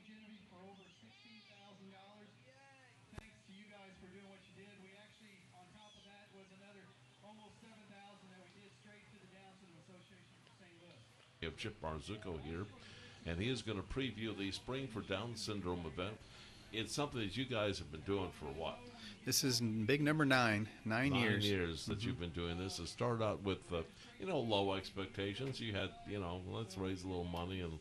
Genevieve for over $16,000. Thanks to you guys for doing what you did. We actually, on top of that, was another almost 7,000 that we did straight to the Down Syndrome Association for St. Louis. We have Chip Marzuko here, and he is going to preview the Spring for Down Syndrome event. It's something that you guys have been doing for what? This is big number 9 years. 9 years that you've been doing this. It started out with, low expectations. You had, let's raise a little money and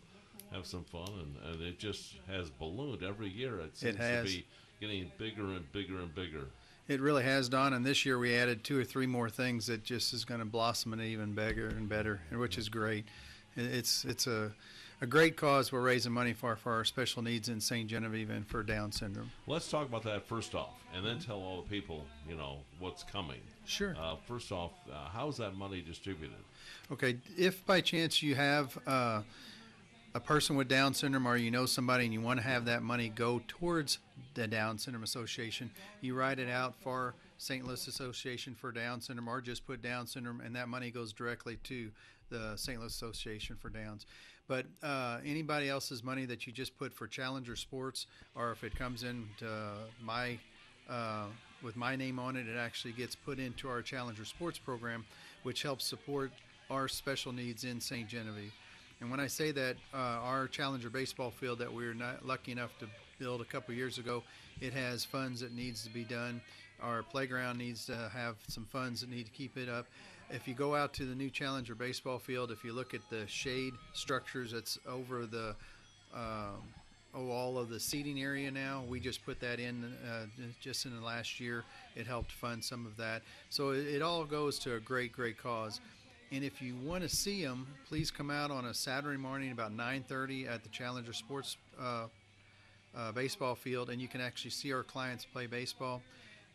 have some fun, and it just has ballooned every year. It seems to be getting bigger and bigger and bigger. It really has, Don, and this year we added 2 or 3 more things that just is going to blossom and even bigger and better, which is great. It's a great cause we're raising money for our special needs in St. Genevieve and for Down syndrome. Let's talk about that first off, and then tell all the people, what's coming. Sure. First off, how is that money distributed? Okay, if by chance you have a person with Down syndrome, or you know somebody and you want to have that money go towards the Down Syndrome Association, you write it out for St. Louis Association for Down Syndrome, or just put Down syndrome, and that money goes directly to the St. Louis Association for Downs. But anybody else's money that you just put for Challenger Sports, or if it comes in to with my name on it, it actually gets put into our Challenger Sports program, which helps support our special needs in St. Genevieve. And when I say that, our Challenger baseball field that we were not lucky enough to build a couple years ago, it has funds that needs to be done. Our playground needs to have some funds that need to keep it up. If you go out to the new Challenger baseball field, if you look at the shade structures that's over the all of the seating area now, we just put that in just in the last year. It helped fund some of that. So it all goes to a great, great cause. And if you want to see them, please come out on a Saturday morning about 9:30 at the Challenger Sports baseball field, and you can actually see our clients play baseball.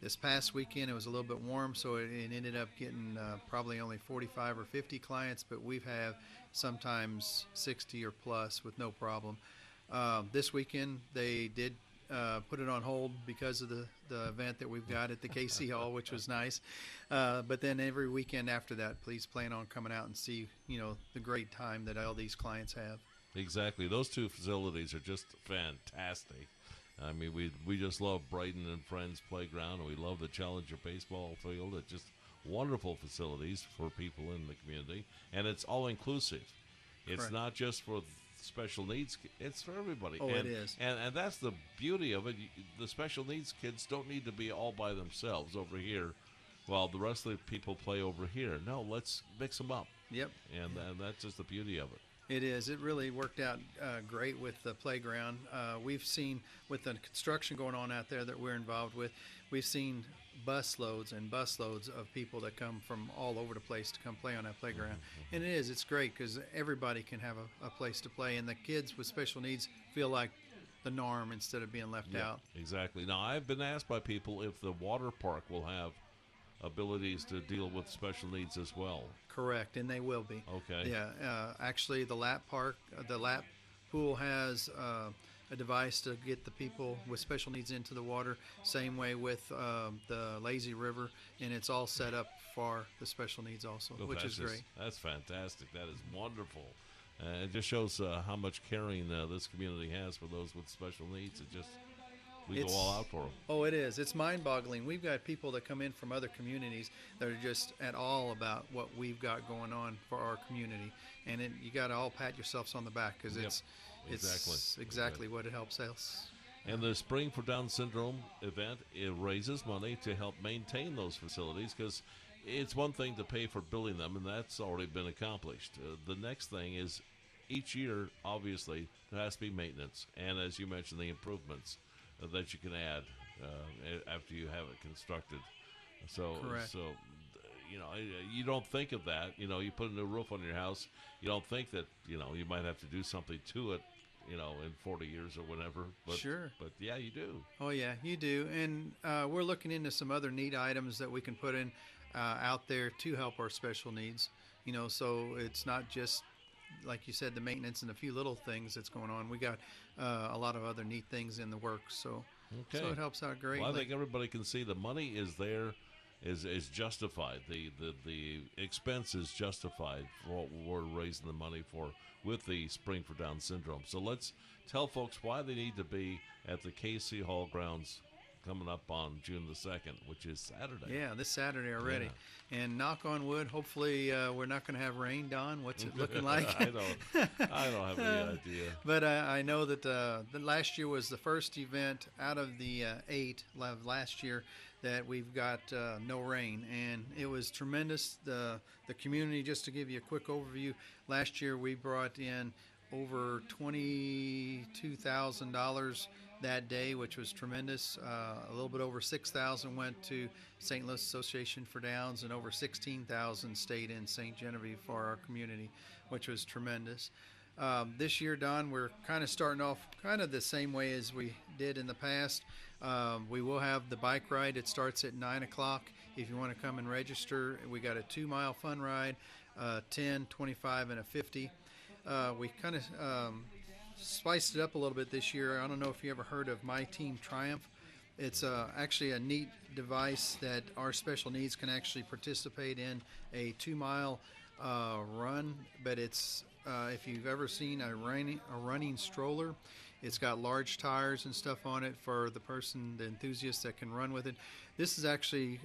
This past weekend it was a little bit warm, so it ended up getting probably only 45 or 50 clients, but we've had sometimes 60 or plus with no problem. This weekend they did put it on hold because of the event that we've got at the KC Hall, which was nice. But then every weekend after that, please plan on coming out and see, the great time that all these clients have. Exactly. Those 2 facilities are just fantastic. I mean, we just love Brighton and Friends Playground, and we love the Challenger baseball field. It's just wonderful facilities for people in the community, and it's all inclusive. It's Correct. not just for special needs, it's for everybody. Oh, and, it is. And that's the beauty of it. The special needs kids don't need to be all by themselves over here while the rest of the people play over here. No, let's mix them up. Yep. And that's just the beauty of it. It is. It really worked out great with the playground. We've seen, with the construction going on out there that we're involved with, we've seen busloads and busloads of people that come from all over the place to come play on that playground. And it's great because everybody can have a place to play, and the kids with special needs feel like the norm instead of being left out. Exactly. Now, I've been asked by people if the water park will have abilities to deal with special needs as well. Correct, and they will be. Okay. Yeah, actually, the lap park, the lap pool has a device to get the people with special needs into the water. Same way with the lazy river, and it's all set up for the special needs also, which is great. That's fantastic. That is wonderful. It just shows how much caring this community has for those with special needs. We go all out for them. Oh, it is. It's mind-boggling. We've got people that come in from other communities that are just at all about what we've got going on for our community, and you got to all pat yourselves on the back because it's exactly what it helps us. And the Spring for Down Syndrome event, it raises money to help maintain those facilities, because it's one thing to pay for building them, and that's already been accomplished. The next thing is each year, obviously, there has to be maintenance, and as you mentioned, the improvements that you can add after you have it constructed. Correct. So you don't think of that. You put a new roof on your house. You don't think that you might have to do something to it, in 40 years or whatever. But, sure. But yeah, you do. Oh yeah, you do. And we're looking into some other neat items that we can put in out there to help our special needs. So it's not just, like you said, the maintenance and a few little things that's going on. We got a lot of other neat things in the works, so it helps out greatly. Well, I think everybody can see the money is there. is justified. The expense is justified for what we're raising the money for with the Spring for Down Syndrome. So let's tell folks why they need to be at the KC Hall grounds coming up on June the 2nd, which is Saturday. Yeah, this Saturday already. And knock on wood, hopefully we're not going to have rain, Don. What's it looking like? I don't have any idea. But I know that the last year was the first event out of the 8 last year that we've got no rain, and it was tremendous. The community, just to give you a quick overview, last year we brought in over $22,000 that day, which was tremendous. A little bit over 6,000 went to St. Louis Association for Downs, and over 16,000 stayed in St. Genevieve for our community, which was tremendous. This year, Don, we're kind of starting off kind of the same way as we did in the past. We will have the bike ride. It starts at 9 o'clock. If you want to come and register, we got a 2-mile fun ride, 10, 25, and a 50. We kind of spiced it up a little bit this year. I don't know if you ever heard of My Team Triumph. It's actually a neat device that our special needs can actually participate in a 2-mile run, but it's if you've ever seen a running stroller, it's got large tires and stuff on it for the enthusiast that can run with it. This is actually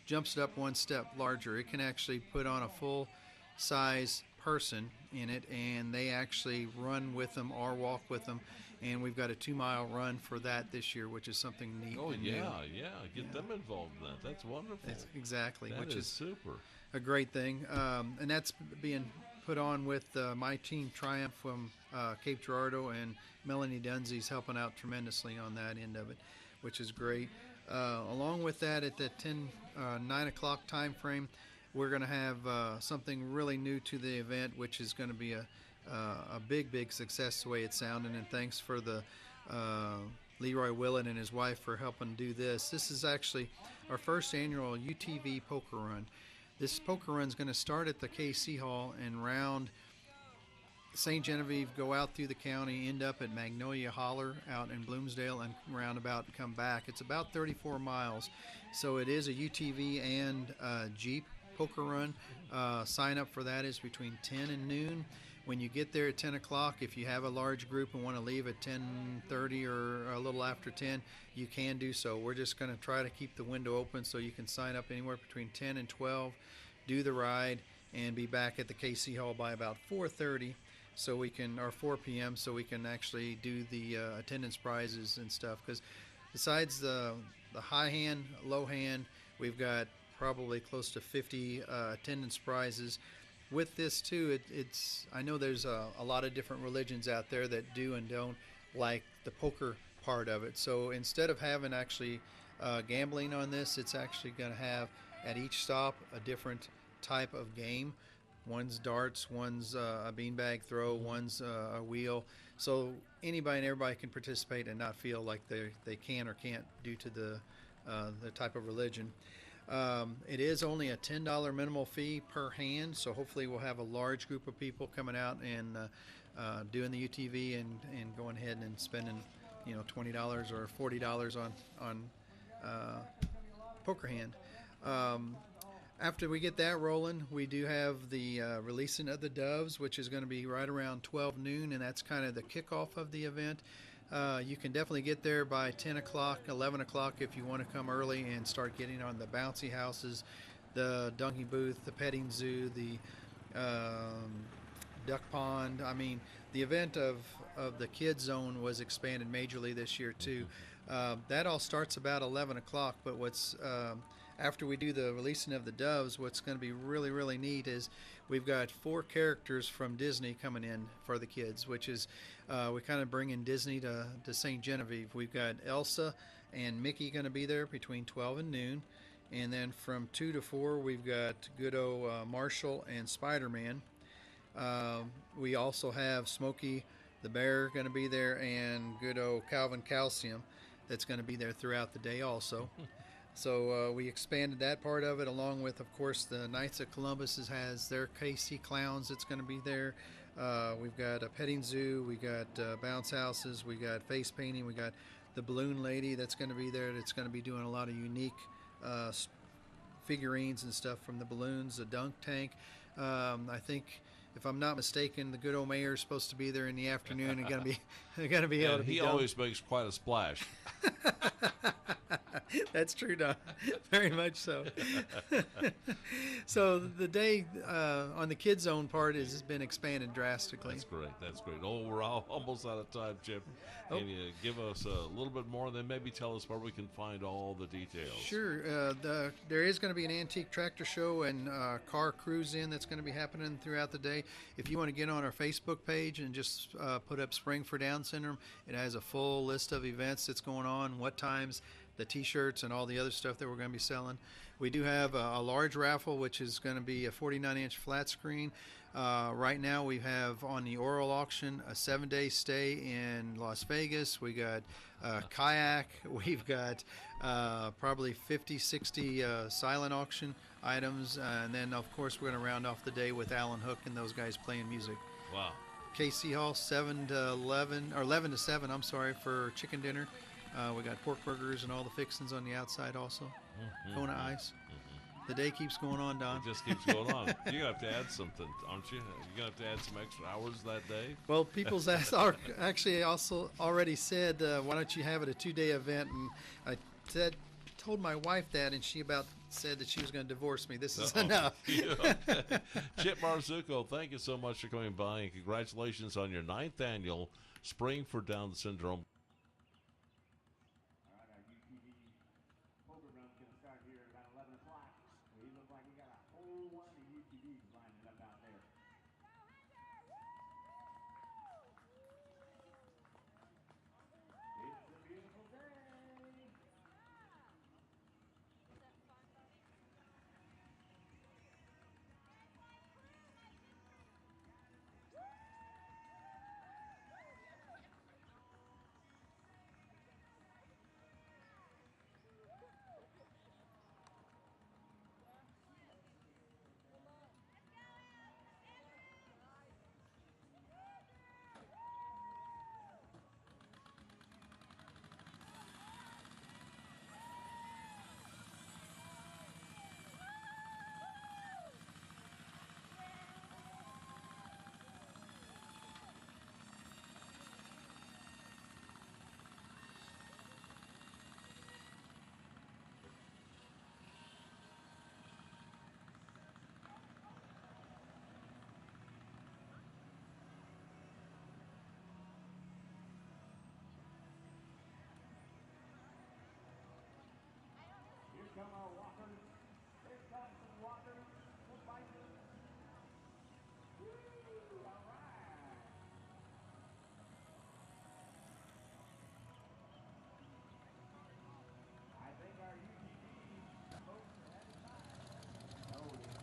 jumps it up one step larger. It can actually put on a full size person in it, and they actually run with them or walk with them. And we've got a 2-mile run for that this year, which is something neat. Oh, and yeah, new. Get them involved in that. That's wonderful. Exactly, That which is super. a great thing. And that's being put on with My Team Triumph from Cape Girardeau, and Melanie Dunzey's helping out tremendously on that end of it, which is great. Along with that, at the 9 o'clock time frame, we're going to have something really new to the event, which is going to be a big success the way it's sounding. And thanks for the Leroy Willett and his wife for helping do this. This is actually our first annual UTV poker run. This poker run is going to start at the KC Hall and round St. Genevieve, go out through the county, end up at Magnolia Holler out in Bloomsdale, and roundabout and come back. It's about 34 miles. So it is a UTV and Jeep poker run. Sign up for that is between 10 and noon. When you get there at 10 o'clock, if you have a large group and want to leave at 10:30 or a little after 10, you can do so. We're just going to try to keep the window open so you can sign up anywhere between 10 and 12, do the ride, and be back at the KC Hall by about 4:30, so we can, or 4 p.m., so we can actually do the attendance prizes and stuff. Because besides the high hand, low hand, we've got probably close to 50 attendance prizes. With this too, it's I know there's a lot of different religions out there that do and don't like the poker part of it. So instead of having actually gambling on this, it's actually going to have at each stop a different type of game. One's darts, one's a beanbag throw, one's a wheel. So anybody and everybody can participate and not feel like they can or can't due to the type of religion. It is only a $10 minimal fee per hand, so hopefully we'll have a large group of people coming out and doing the UTV and going ahead and spending, $20 or $40 on poker hand. After we get that rolling, we do have the releasing of the doves, which is going to be right around 12 noon, and that's kind of the kickoff of the event. You can definitely get there by 10 o'clock, 11 o'clock if you want to come early and start getting on the bouncy houses, the donkey booth, the petting zoo, the duck pond. I mean, the event of the kids zone was expanded majorly this year too. That all starts about 11 o'clock, but what's after we do the releasing of the doves, what's going to be really neat is we've got 4 characters from Disney coming in for the kids, which is we kind of bring in Disney to St. Genevieve. We've got Elsa and Mickey going to be there between 12 and noon. And then from 2 to 4, we've got good old Marshall and Spider-Man. We also have Smokey the Bear going to be there, and good old Calvin Calcium that's going to be there throughout the day also. So we expanded that part of it, along with, of course, the Knights of Columbus has their KC Clowns that's going to be there. We've got a petting zoo, we got bounce houses, we got face painting, we got the balloon lady that's going to be there. That's going to be doing a lot of unique figurines and stuff from the balloons, the dunk tank. I think, if I'm not mistaken, the good old mayor is supposed to be there in the afternoon and gonna be able to And be he done. always makes quite a splash. That's true, Don. Very much so. So the day on the kids' zone part has been expanded drastically. That's great. That's great. Oh, we're all almost out of time, Chip. Oh. Can you give us a little bit more, and then maybe tell us where we can find all the details? Sure. There is going to be an antique tractor show and car cruise in that's going to be happening throughout the day. If you want to get on our Facebook page and just put up Spring for Down Syndrome, it has a full list of events that's going on, what times, the T-shirts, and all the other stuff that we're going to be selling. We do have a large raffle, which is going to be a 49-inch flat screen. Right now we have on the oral auction a 7-day stay in Las Vegas. We got kayak. We've got probably 50, 60 silent auction items. And then, of course, we're going to round off the day with Alan Hook and those guys playing music. Wow. KC Hall, 7 to 11, or 11 to 7, I'm sorry, for chicken dinner. We got pork burgers and all the fixings on the outside also. Kona Ice. The day keeps going on, Don. It just keeps going on. You're going to have to add something, aren't you? You're going to have to add some extra hours that day? Well, people's actually also already said, why don't you have it a 2-day event? And I told my wife that, and she about said that she was going to divorce me. This is enough. Chip Marzucco, thank you so much for coming by, and congratulations on your 9th annual Spring for Down Syndrome. All right, our UTV poker run's going to start here at about 11 o'clock. We look like we got a whole line of UTVs lining up out there. It's a beautiful day. Here come our walkers. Here comes some walkers. The bikers. Woo! All right. I think our UTV folks are having time. Oh, yeah.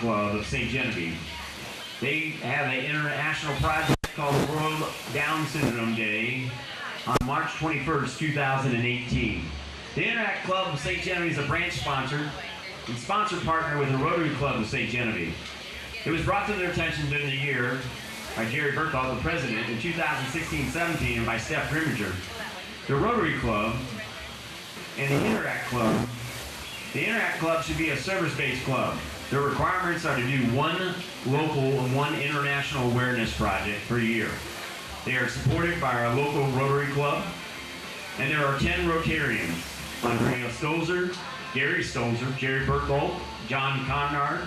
Club of St. Genevieve. They have an international project called the World Down Syndrome Day on March 21st, 2018. The Interact Club of St. Genevieve is a branch sponsor and sponsor partner with the Rotary Club of St. Genevieve. It was brought to their attention during the year by Jerry Berthold, the president, in 2016-17, and by Steph Grimminger. The Rotary Club and the Interact Club should be a service-based club. Their requirements are to do one local and one international awareness project per year. They are supported by our local Rotary Club, and there are 10 Rotarians: Andrea Stolzer, Gary Stolzer, Jerry Berthold, John Conrad,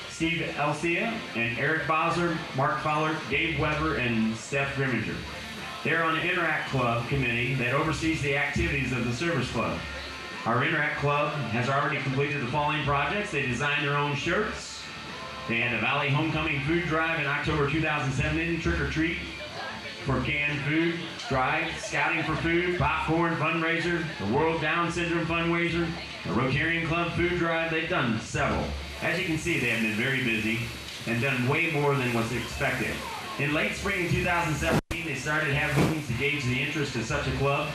Steve Elsia, and Eric Bowser, Mark Fowler, Dave Weber, and Steph Grimminger. They're on the Interact Club committee that oversees the activities of the service club. Our Interact Club has already completed the following projects. They designed their own shirts. They had a Valley Homecoming food drive in October 2017, trick or treat for canned food, drive, scouting for food, popcorn fundraiser, the World Down Syndrome fundraiser, the Rotarian Club food drive. They've done several. As you can see, they have been very busy and done way more than was expected. In late spring of 2017, they started having meetings to gauge the interest of such a club.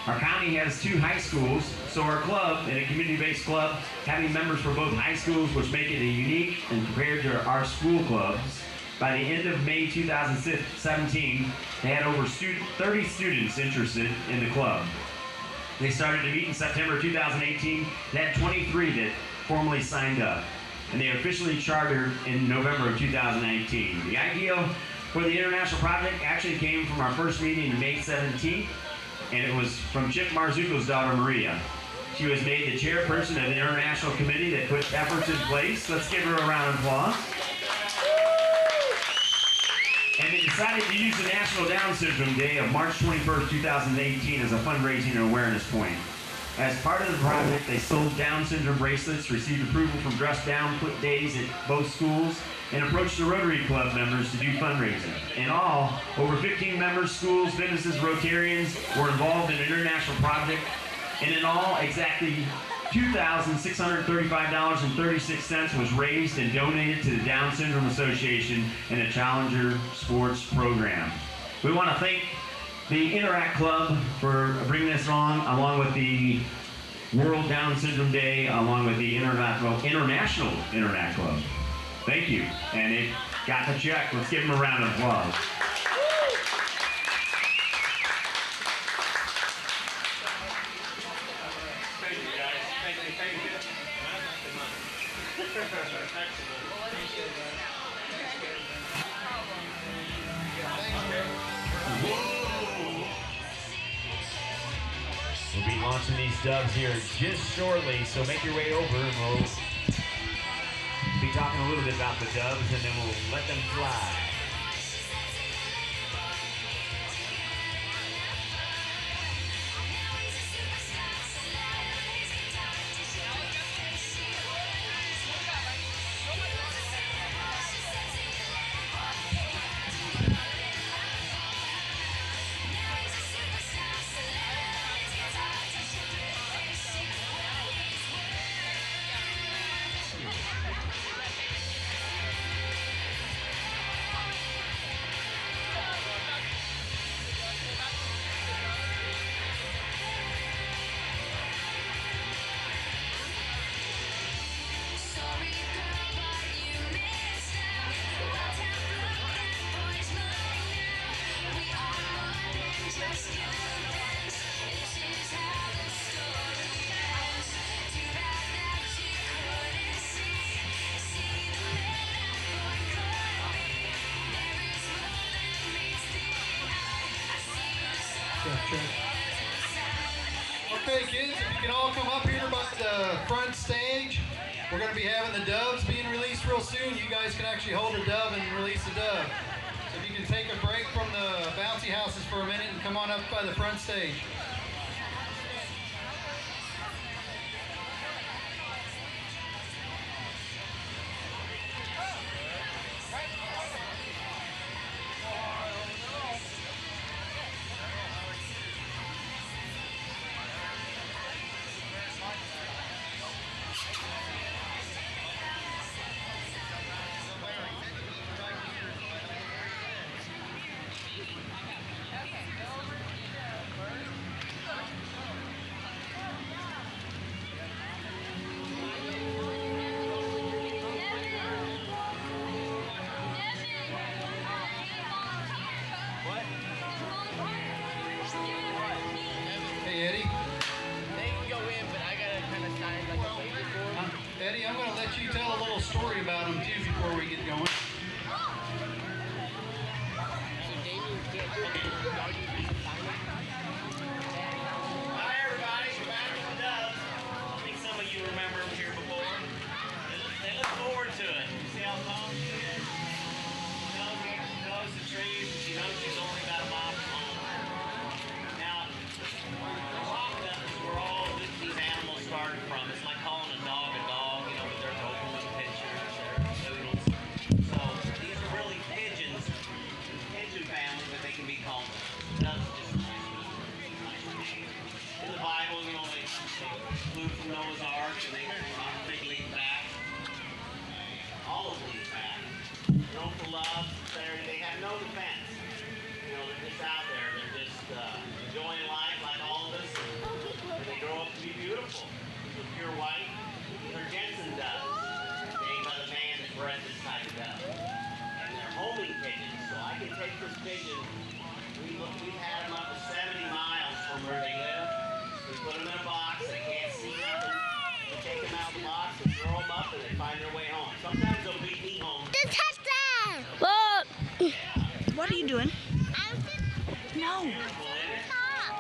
Our county has 2 high schools, so our club, and a community-based club, having members for both high schools, which make it a unique and compared to our school clubs. By the end of May 2017, they had over 30 students interested in the club. They started to meet in September 2018. They had 23 that formally signed up, and they officially chartered in November of 2019. The idea for the international project actually came from our first meeting on May 17th, and it was from Chip Marzuko's daughter, Maria. She was made the chairperson of the international committee that put efforts in place. Let's give her a round of applause. And they decided to use the National Down Syndrome Day of March 21st, 2018 as a fundraising and awareness point. As part of the project, they sold Down syndrome bracelets, received approval from Dress Down days at both schools, and approached the Rotary Club members to do fundraising. In all, over 15 members, schools, businesses, Rotarians were involved in an international project, and in all, exactly $2,635.36 was raised and donated to the Down Syndrome Association and the Challenger Sports Program. We want to thank the Interact Club for bringing this along with the World Down Syndrome Day, along with the International Interact Club. Thank you. And it got the check. Let's give them a round of applause. Thank you, guys. Thank you. We'll be launching these doves here just shortly, so make your way over and we'll be talking a little bit about the doves and then we'll let them fly. Okay, kids, if you can all come up here by the front stage. We're going to be having the doves being released real soon. You guys can actually hold a dove and release a dove. So if you can take a break from the bouncy houses for a minute and come on up by the front stage. story about them too before we get going. Hi everybody, we're back with the Doves. I think some of you remember them here before. They look forward to it. You see how calm she is? She knows the trees and she knows she's only got a mile from home. Now, the rock Doves is where all these animals started from. It's like calling a dog, you know, with their vocals, pictures, their noodles. So these are really pigeons, pigeon family, but they can be called Doves. In the Bible, you know, they flew from Noah's Ark and they lead back. All of them lead back. Known for love, they have no defense. You know, they're just out there. They're just enjoying life like all of us. And they grow up to be beautiful. They're pure white. They're Jensen doves, named by the man that bred this type of dove. And they're homing pigeons, so I can take this pigeon. We've had them up to 70 miles from where they live. We put them in a box, they can't see nothing. We take them out of the box and throw them up and they find their way home. Sometimes they'll beat me home. Detective! Look! What are you doing? No.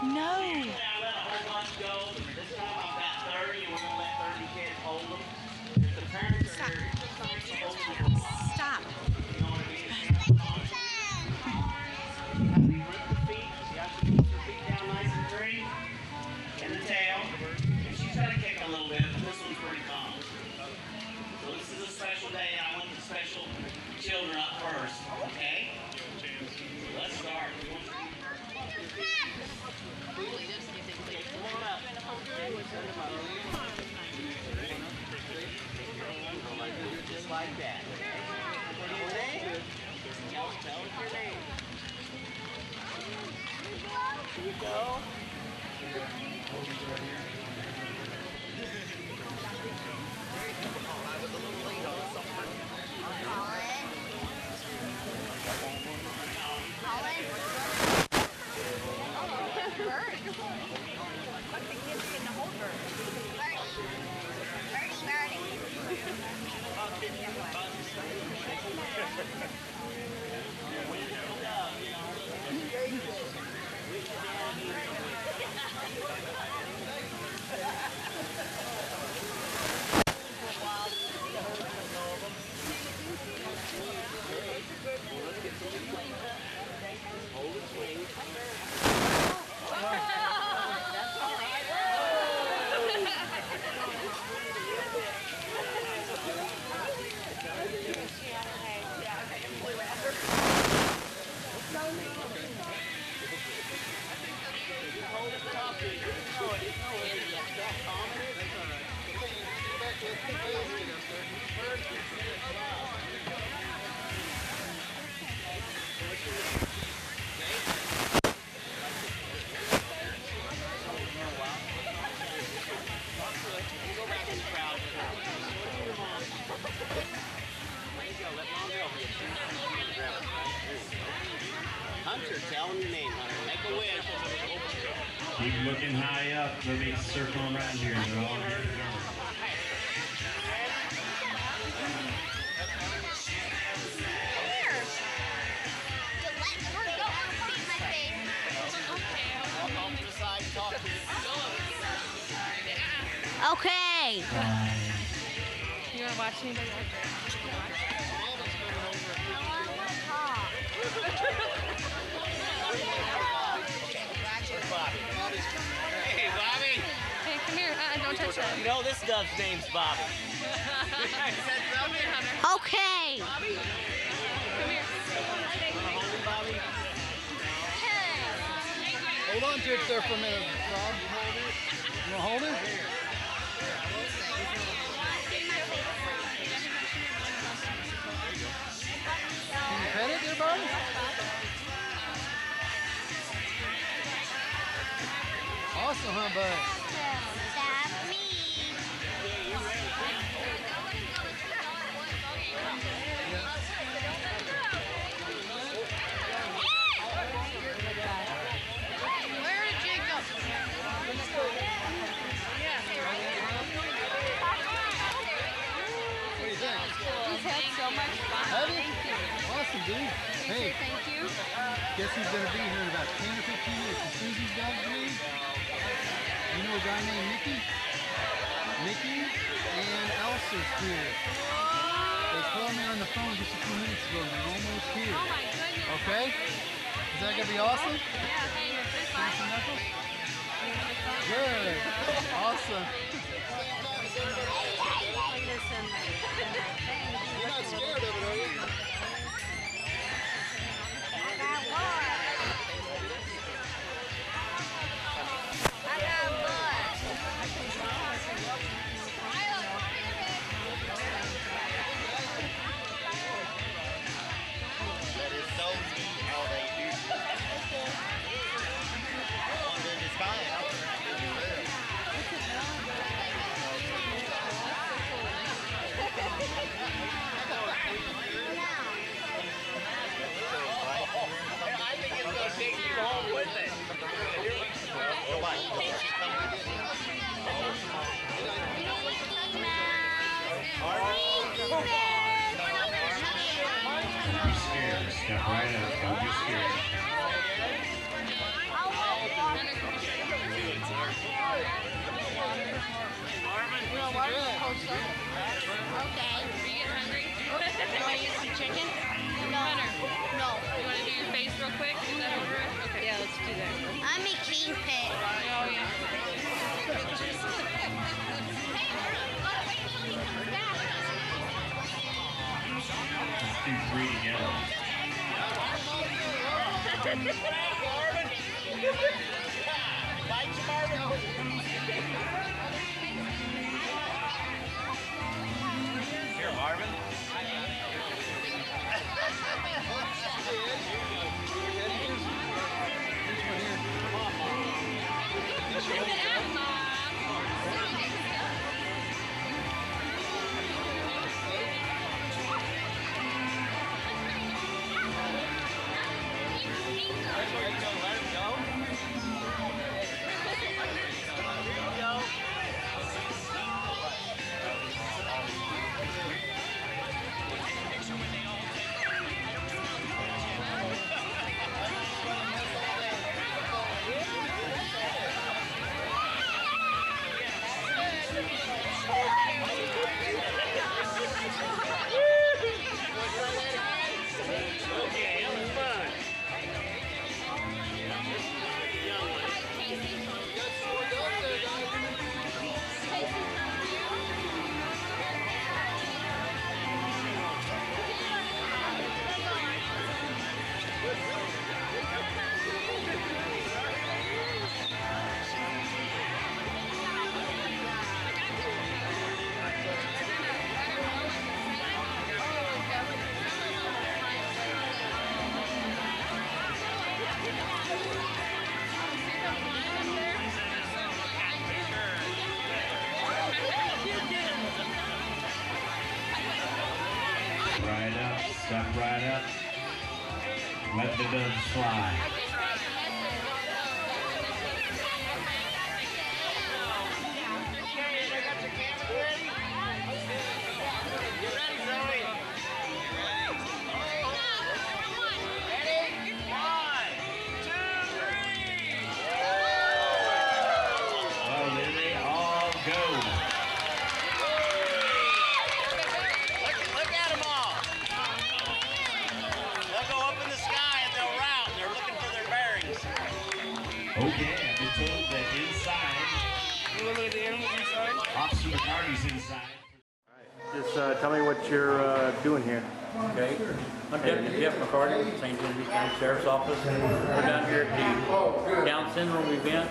No. Usually I let a whole bunch go. This time I've got 30 and we're going to let 30 kids hold them. If the parents are here, it's just nice to hold them for a while. Stop. You know what I mean? It's kind of fun. You have to grip the feet. You have to keep your feet down nice and free. And the tail. And she's got to kick a little bit, but this one's pretty calm. So this is a special day, and I want the special children up first, okay? So let's start. Okay, come on up. Just like that. Your name? Tell us your name. Here you go. Hunter, tell him your name, Hunter. Make a wish. Keep looking high up. They'll be circling around here. They're all here. Okay. You want to watch anybody else? Hey, Bobby. Hey, come here. Don't touch that. You know this dove's name's Bobby. Come here, Hunter. Okay. Come here. Hold him, Bobby. Hold on to it there for a minute, Rob. You want to hold it? Can you pet it there, Bobby? Awesome, huh, bud? That's me. Where did Jacob? What do you think? Guess who's going to be here in about 10 or 15 minutes? And Susie's dog, Lee? You know a guy named Mickey? Mickey and Elsa's here. They called me on the phone just a few minutes ago and they're almost here. Oh my goodness. Okay? Is that going to be awesome? Yeah, hey, this Give me some knuckles? Good. Awesome. You're not scared of it, are you? Step right up. Don't be scared. Okay. Are you getting hungry? You want to get some chicken? Hunter, No. you want to do your face real quick? Is that over it? Okay. Yeah, let's do that. I'm a kingpin. Oh, yeah. Let's do 3 together. Here, Marvin. Right up. Step right up. Let the doves fly. Oh, there they all go. Look at them all. They'll go up in the sky and they'll route. They're looking for their bearings. Okay, I've been told that inside, You want to look at the animals inside? Officer McCarty's inside. Just tell me what you're doing here. Okay, I'm Deputy Jeff McCarty with the St. Genevieve County Sheriff's Office. We're down here at the Down Syndrome event,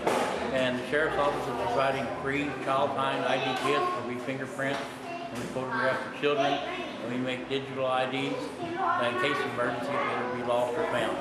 and the Sheriff's Office is providing free child-time ID kits where we fingerprint and we photograph the children, and we make digital IDs in case of emergency if they would be lost or found.